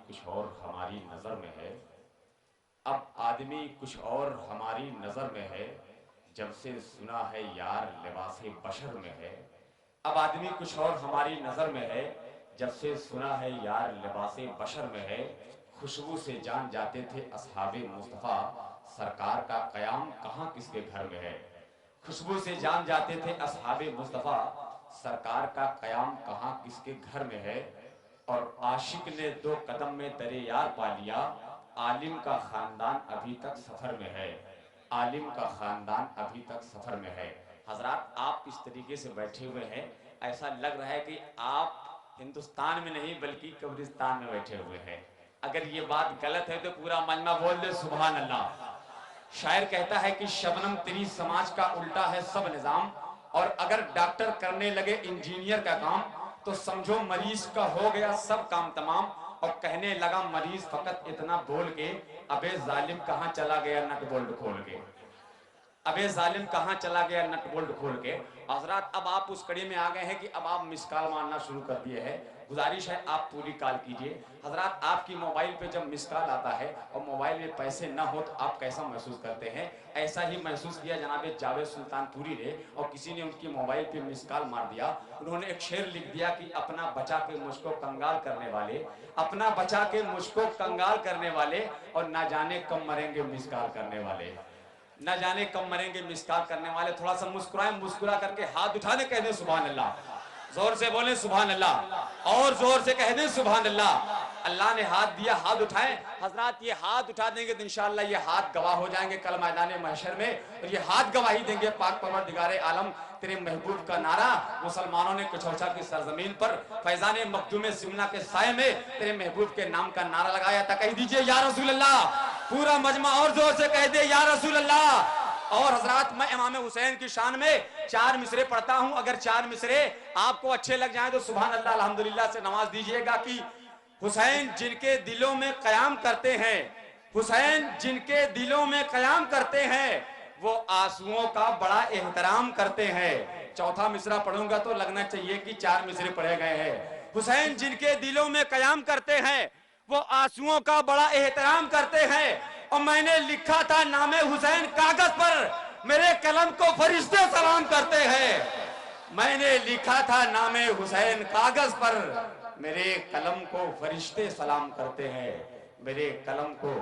کچھ اور ہماری نظر میں ہے، اب آدمی کچھ اور ہماری نظر میں ہے، جب سے سنا ہے یار لباس بشر میں ہے۔ اب آدمی کچھ اور ہماری نظر میں ہے، جب سے سنا ہے یار لباس بشر میں ہے۔ خوشبو سے جان جاتے تھے اصحاب مصطفیٰ، سرکار کا قیام کہاں کس کے گھر میں ہے۔ خوشبو سے جان جاتے تھے اصحاب مصطفیٰ، سرکار کا قیام کہاں کس کے گھر میں ہے۔ اور عاشق نے 2 قدم میں در یار پا لیا، عالم کا خاندان ابھی تک سفر میں ہے، عالم کا خاندان ابھی تک سفر میں ہے۔ حضرات آپ اس طریقے سے بیٹھے ہوئے ہیں، ایسا لگ رہا ہے کہ آپ ہندوستان میں نہیں بلکہ قبرستان میں بیٹھے ہوئے ہیں۔ اگر یہ بات غلط ہے تو پورا مجمع بول دے سبحان اللہ۔ شاعر کہتا ہے کہ شبنم تیری سماج کا الٹا ہے سب نظام، اور اگر ڈاکٹر کرنے لگے انجینئر کا کام تو سمجھو مریض کا ہو گیا سب کام تمام۔ اور کہنے لگا مریض فقط اتنا بول کے، ابے ظالم کہاں چلا گیا نٹ بولٹ کھول کے، ابے ظالم کہاں چلا گیا نٹ بولٹ کھول کے۔ حضرات اب آپ اس کڑی میں آ گئے ہیں کہ اب آپ مس کال مارنا شروع کر دیے ہیں۔ گزارش ہے آپ پوری کال کیجئے۔ حضرات آپ کی موبائل پہ جب مس کال آتا ہے اور موبائل میں پیسے نہ ہو تو آپ کیسا محسوس کرتے ہیں؟ ایسا ہی محسوس کیا جناب جاوید سلطان پوری نے، اور کسی نے ان کی موبائل پہ مس کال مار دیا۔ انہوں نے ایک شعر لکھ دیا کہ اپنا بچا کے مجھ کو کنگال کرنے والے، اپنا بچا کے مجھ کو کنگال کرنے والے، اور نہ جانے کب مریں گے مس کال کرنے والے، نہ جانے کب مریں گے مس کال کرنے والے۔ تھوڑا سا مسکرائیں، مسکرا کر کے ہاتھ اٹھا دیں، کہہ دیں سبحان اللہ، زور سے بولیں سبحان اللہ، اور زور سے کہہ دیں سبحان اللہ۔ اللہ نے ہاتھ دیا، ہاتھ اٹھائیں۔ حضرات یہ ہاتھ اٹھا دیں گے تو انشاءاللہ یہ ہاتھ گواہ ہو جائیں گے کل میدان محشر میں، اور یہ ہاتھ گواہی دیں گے پاک پروردگار عالم تیرے محبوب کا نعرہ مسلمانوں نے کچھوچا کی سرزمین پر فیضان مخدوم سمنا کے سائے میں تیرے محبوب کے نام کا نعرہ لگایا تھا۔ کہہ دیجئے یا رسول اللہ، پورا مجمع اور زور سے کہہ دے یا رسول اللہ۔ اور حضرات میں امام حسین کی شان میں 4 مصرے پڑھتا ہوں، اگر 4 مصرے آپ کو اچھے لگ جائیں تو سبحان اللہ الحمدللہ سے نواز دیجئے گا کہ حسین جن کے دلوں میں قیام کرتے ہیں، حسین جن کے دلوں میں قیام کرتے ہیں، وہ آنسوؤں کا بڑا احترام کرتے ہیں۔ چوتھا مصرع پڑھوں گا تو لگنا چاہیے کہ 4 مصرے پڑھے گئے ہیں۔ حسین جن کے دلوں میں قیام کرتے ہیں، وہ آنسوؤں کا بڑا احترام کرتے ہیں۔ اور میں نے لکھا تھا نام حسین کاغذ پر، میرے قلم کو فرشتے سلام کرتے ہیں۔ میں نے لکھا تھا نام حسین کاغذ پر، میرے قلم کو فرشتے سلام کرتے ہیں، میرے قلم کو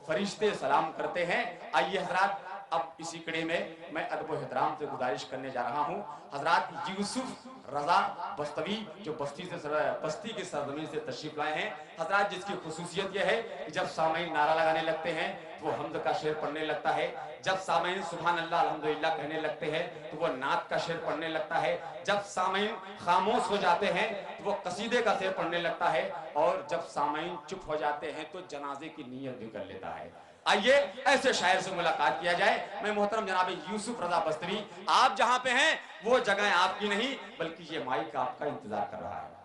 فرشتے سلام کرتے ہیں۔ آئیے حضرات اب اسی کڑی میں ادب و احترام سے گزارش کرنے جا رہا ہوں۔ حضرات یوسف رضا بستوی جو بستی کی سرزمین سے تشریف لائے ہیں، حضرات جس کی خصوصیت یہ ہے کہ جب سامعین نعرہ لگانے لگتے ہیں تو وہ حمد کا شعر پڑھنے لگتا ہے، جب سامعین سبحان اللہ الحمدللہ کہنے لگتے ہیں تو وہ نعت کا شعر پڑھنے لگتا ہے، جب سامعین خاموش ہو جاتے ہیں تو وہ قصیدے کا شعر پڑھنے لگتا ہے، اور جب سامعین چپ ہو جاتے ہیں تو جنازے کی نیت بھی کر لیتا ہے۔ آئیے ایسے شاعر سے ملاقات کیا جائے۔ میں محترم جناب یوسف رضا بستوی، آپ جہاں پہ ہیں وہ جگہ آپ کی نہیں بلکہ یہ مائک آپ کا انتظار کر رہا ہے۔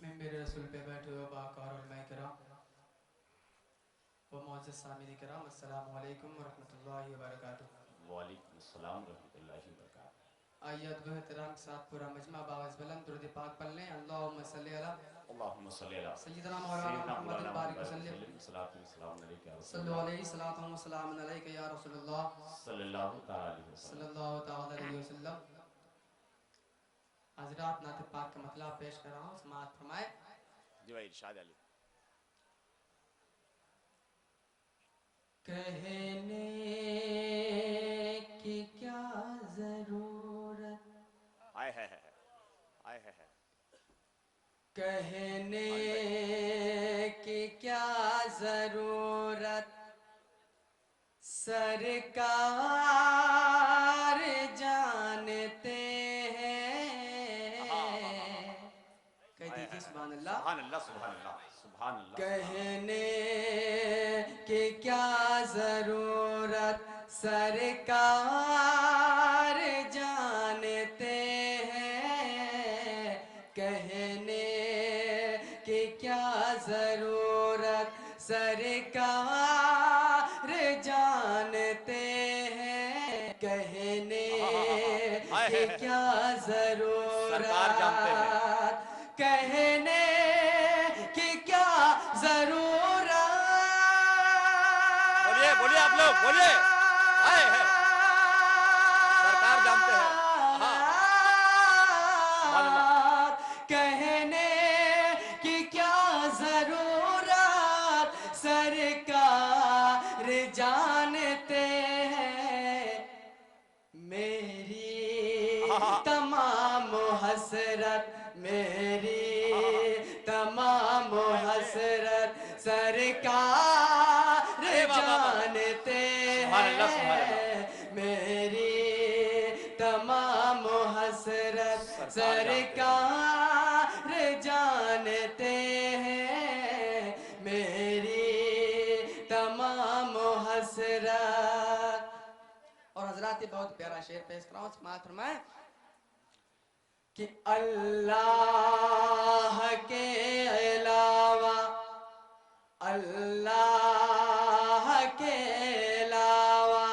ممبر رسول پہ بیٹھے ہوئے باقار علماء کرام و معزز سامعین کرام، السلام علیکم ورحمۃ اللہ وبرکاتہ۔ وعلیکم السلام ورحمۃ اللہ وبرکاتہ۔ آئیے ادب و احترام کے ساتھ پورا مجمع باعث بلند درود پاک پڑھ لیں۔ اللہم صلی علی اللہم صلی علی سیدنا مولانا محمد بارک وسلم، صلاۃ و سلام علیک یا رسول صلو اللہ، علیہ صلاۃ و سلام علیک یا رسول اللہ صلی اللہ تعالی علیہ صلی وسلم۔ اللہ تعالی علیہ وسلم۔ حضرات نعت پاک کا مطلب پیش کر رہا ہوں، سماعت فرمائے۔ جی بھائی ارشاد علی۔ کہنے کی کیا ضرورت، آئے ہے آئے ہے کہنے کی کیا ضرورت، سرکار جانتے ہیں۔ کہہ دیجئے سبحان اللہ، سبحان اللہ سبحان اللہ سبحان اللہ۔ کہنے کی کیا ضرورت، سرکار جانتے ہیں۔ کہنے ہائے کی ہائے۔ کیا سرکار جانتے ہیں۔ ضرورت، کہنے کی کیا ضرورت، بولیے بولیے آپ لوگ بولیے، ہائے ہائے۔ سرکار جانتے ہیں۔ ہاں سبحان اللہ۔ کہنے کی کیا ضرورت، سرکار جانتے ہیں میری تمام حسرت، میری تمام حسرت سرکار جانتے ہیں میری تمام حسرت سرکار جانتے ہیں میری تمام حسرت۔ اور حضرات یہ بہت پیارا شعر پیش کر رہا ہوں، سماعت فرمائیں کہ اللہ کے علاوہ، اللہ کے علاوہ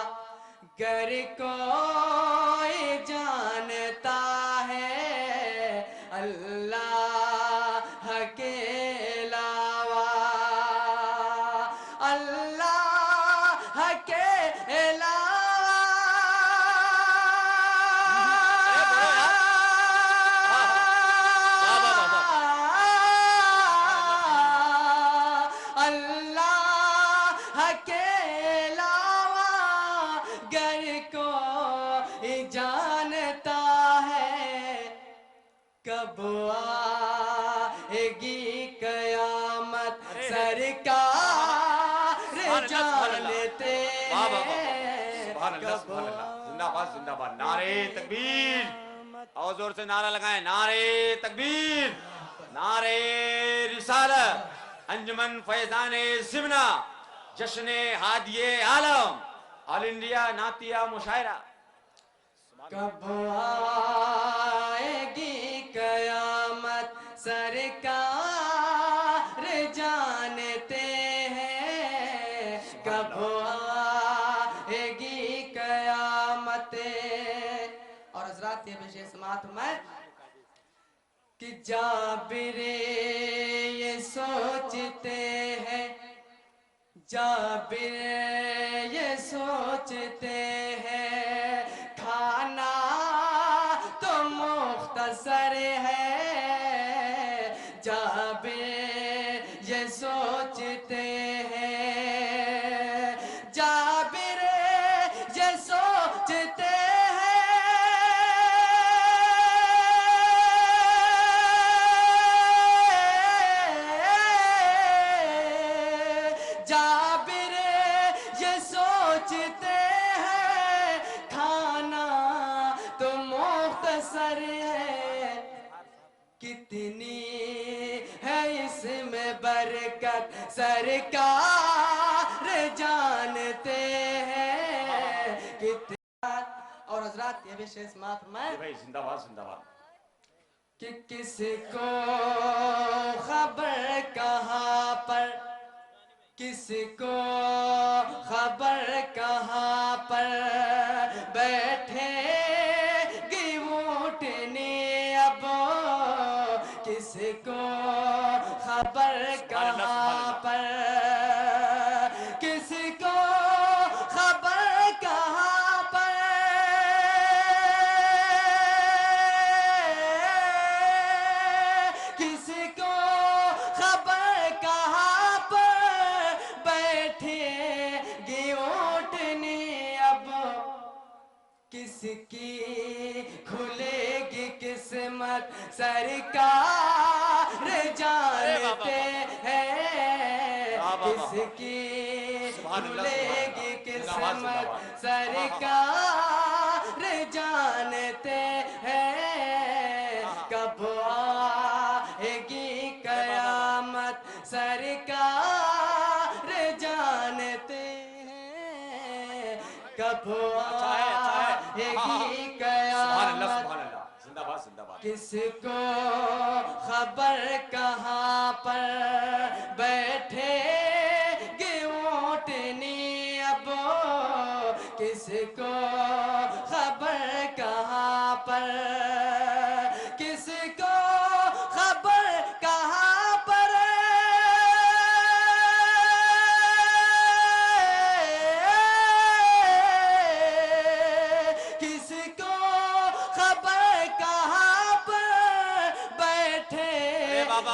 گر کوئی جانتا ہے، اللہ کے علاوہ، اللہ کے کب آئے گی قیامت سرکار جانتے ہیں، سبحان اللہ سبحان اللہ، زندہ باد زندہ باد، نعرے تکبیر، اور زور سے نعرہ لگائیں، نعرے تکبیر، نعرے رسالت، انجمن فیضان سمنا، جشن ہادی عالم، آل انڈیا نعتیہ مشاعرہ۔ کب آئے گی قیامت سرکار جانتے ہیں، کب آئے گی قیامت۔ اور حضرات یہ بھی شعر سماعت فرمائیں کہ جابر یہ سوچتے ہیں، جابر یہ سوچتے ہیں کھانا تو مختصر ہے، جابر یہ سوچتے ہیں، جابر یہ سوچتے جابر یہ سوچتے ہیں کھانا تو مختصر ہے، کتنی ہے اس میں برکت سرکار جانتے ہیں، کتنی۔ اور حضرات یہ بھی شعر سماعت فرمائیں بھائی زندہ باد زندہ باد۔ کہ کس کو خبر کہاں پر، کس کو خبر کہاں پر بیٹھے گی اونٹنی اب، کس کو خبر کہاں پر، کس کو خبر کہاں پر، کس کو خبر کہاں پر بیٹھے گی اونٹنی اب، کس کی کھلے گی قسمت سرکار جانتے ہیں، کس کی کھلے گی قسمت سرکار جانتے ہیں، کب آئے گی قیامت سرکار جانتے ہیں، کب آئے گی قیامت، زندہ باد زندہ باد۔ کس کو خبر کہاں پر بیٹھے گی اونٹنی اب، کس کو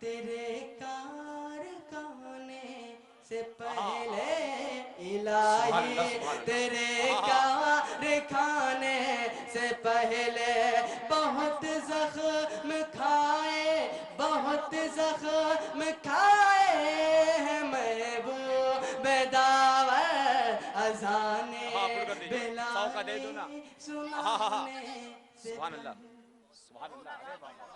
تیرے کارخانے سے پہلے الہی تیرے کارخانے سے پہلے بہت زخم کھائے بہت زخم کھائے ہیں محبوب داور اذانے بلالی سنانے سے سبحان اللہ سبحان اللہ.